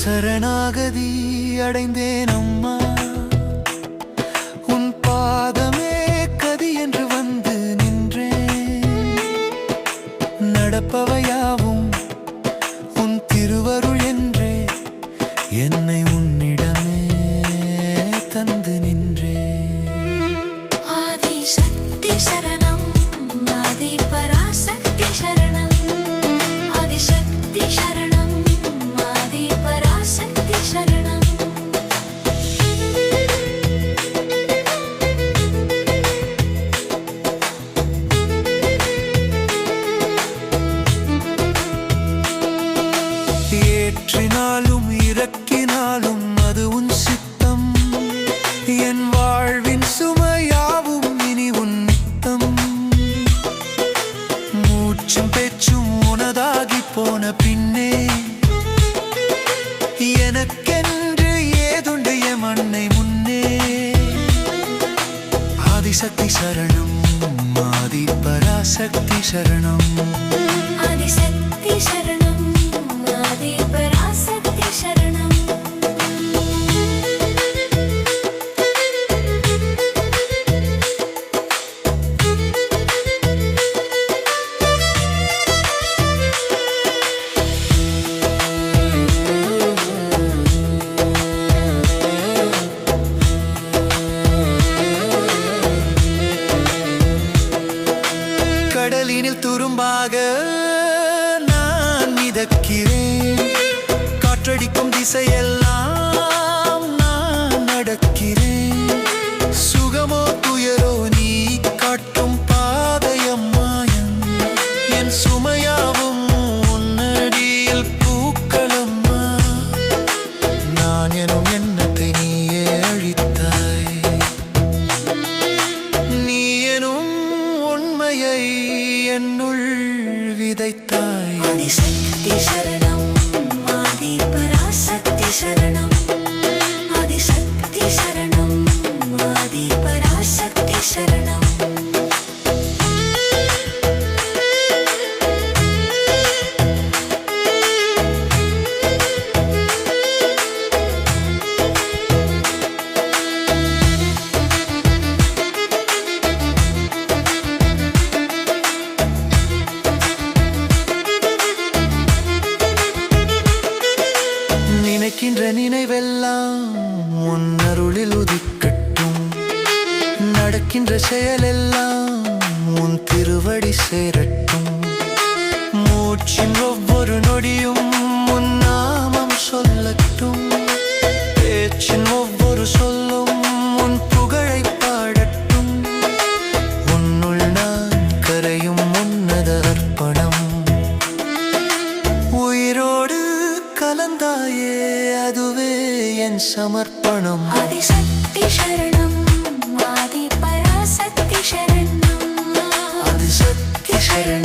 சரணாகதி அடைந்தேன் அம்மா. உன் பாதமே கதி என்று வந்து நின்றேன். நடப்பவையாவும் உன் திருவருள் என்றே என்னை உன்னிடமே தந்து நின்றேன். ஆதி சக்தி சரணம், ஆதி பராசக்தி சரணம், ஆதி சக்தி சரணம், ஆதி பராசக்தி சரணம். ஏற்றினாலும் இறக்கினாலும் அது உன் சித்தம். என் வாழ்வின் சுமையாவும் இனி உன் நித்தம். மூச்சும் பேச்சும் உனதாகி போன பின்னே எனக்கென்று ஏதுண்டு எம் அன்னை முன்னே. ஆதிசக்தி சரணம், ஆதி பராசக்தி சரணம். ஆதி சக்தி சரணம், ஆதி பராசக்தி சரணம். கடலினில் துரும்பாக நான் மிதக்கிறேன். காற்றடிக்கும் திசையெல்லாம் நான் நடக்கிறேன். சுகமோ துயரோ நீ காட்டும் பாதையம்மாயன். என் சுமையாவும் உன்னடியில் பூக்களம்மா. நான் எனும் எண்ணத்தை நீயே அழித்தாய். நீ எனும் உண்மையை என்னுள் விதைத்தாய். ஆதி சக்தி சரணம், ஆதி பராசக்தி சரணம், ஆதி சக்தி சரணம், ஆதி பராசக்தி சரணம். நினைக்கின்ற நினைவெல்லாம் உன் அருளில் உதிக்கட்டும். நடக்கின்ற செயலெல்லாம் உன் திருவடி சேரட்டும். மூச்சின் ஒவ்வொரு நொடியும் உன் நாமம் சொல்லட்டும். பேச்சின் ஒவ்வொரு சொல்லும் உன் புகழை பாடட்டும். உன்னுள் நான் கரையும் உன்னத அர்ப்பணம். உயிரோடு கலந்தாயே அதுவே என் சமர்ப்பணம். ஆதி சக்தி சரணம், ஆதி பராசக்தி சரணம், ஆதி சக்தி சரணம்.